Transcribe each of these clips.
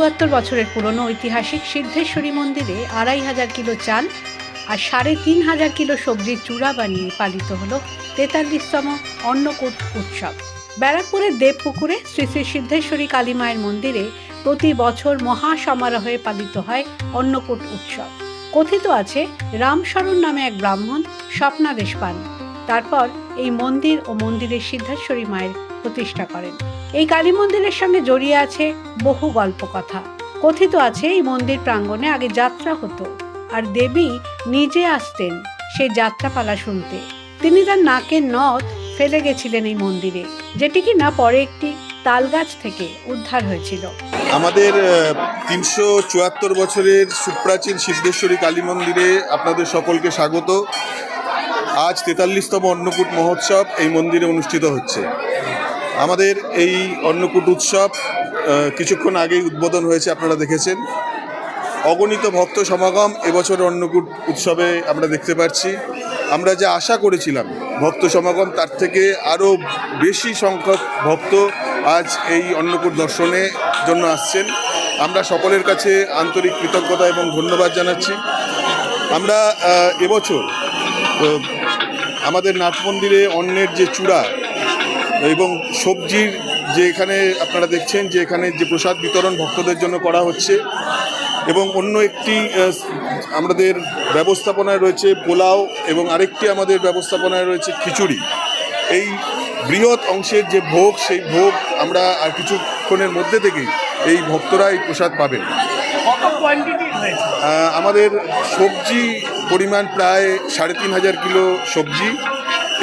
374 বছরের পুরনো ঐতিহাসিক সিদ্ধেশ্বরী মন্দিরে 2500 কিলো চাল আর 3500 কিলো সবজির চূড়া বানিয়ে পালিত হলো 43তম অন্নকূট উৎসব। ব্যারাকপুরের দেবপুকুরে শ্রী শ্রী সিদ্ধেশ্বরী কালী মায়ের মন্দিরে প্রতি বছর মহা সমারোহে পালিত হয় অন্নকূট উৎসব। কথিত আছে রামশরণ নামে এক ব্রাহ্মণ স্বপ্নাদেশ পান, তারপর এই মন্দির ও মন্দিরের সিদ্ধেশ্বরী মায়ের প্রতিষ্ঠা করেন। এই কালী মন্দিরের সঙ্গে জড়িয়ে আছে বহু গল্পকথা। কথিত আছে এই মন্দির প্রাঙ্গণে আগে যাত্রা হতো আর দেবী নিজে আসতেন সেই যাত্রাপালা শুনতে। তিনি তার নাকের নথ ফেলে গেছিলেন এই মন্দিরে, যেটি কিনা পরে একটি তালগাছ থেকে উদ্ধার হয়েছিল। আমাদের 374 বছরের সুপ্রাচীন সিদ্ধেশ্বরী কালী মন্দিরে আপনাদের সকলকে স্বাগত। আজ 43তম অন্নকূট মহোৎসব এই মন্দিরে অনুষ্ঠিত হচ্ছে। আমাদের এই অন্নকূট উৎসব কিছুক্ষণ আগেই উদ্বোধন হয়েছে, আপনারা দেখেছেন। অগণিত ভক্ত সমাগম এবছর অন্নকূট উৎসবে আমরা দেখতে পাচ্ছি। আমরা যা আশা করেছিলাম ভক্ত সমাগম, তার থেকে আরও বেশি সংখ্যক ভক্ত আজ এই অন্নকূট দর্শনের জন্য আসছেন। আমরা সকলের কাছে আন্তরিক কৃতজ্ঞতা এবং ধন্যবাদ জানাচ্ছি। আমরা এবছর আমাদের নাট মন্দিরে অন্নের যে চূড়া এবং সবজির যে এখানে আপনারা দেখছেন যে এখানে যে প্রসাদ বিতরণ ভক্তদের জন্য করা হচ্ছে, এবং অন্য একটি আমাদের ব্যবস্থাপনায় রয়েছে পোলাও, এবং আরেকটি আমাদের ব্যবস্থাপনায় রয়েছে খিচুড়ি। এই বৃহৎ অংশের যে ভোগ, সেই ভোগ আমরা আর কিছুক্ষণের মধ্যে থেকেই এই ভক্তরা এই প্রসাদ পাবেন। আমাদের সবজি পরিমাণ প্রায় 3500 কিলো সবজি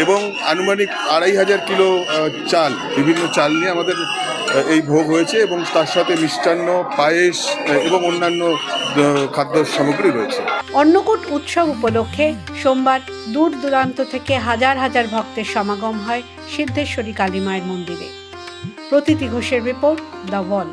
এবং আনুমানিক 2500 কিলো চাল, বিভিন্ন চাল নিয়ে আমাদের এই ভোগ হয়েছে, এবং তার সাথে মিষ্টান্ন, পায়েস এবং অন্যান্য খাদ্য সামগ্রী রয়েছে। অন্নকূট উৎসব উপলক্ষে সোমবার দূর দূরান্ত থেকে হাজার হাজার ভক্তের সমাগম হয় সিদ্ধেশ্বরী কালী মায়ের মন্দিরে। প্রতীতি ঘোষের রিপোর্ট, দ্য ওয়াল।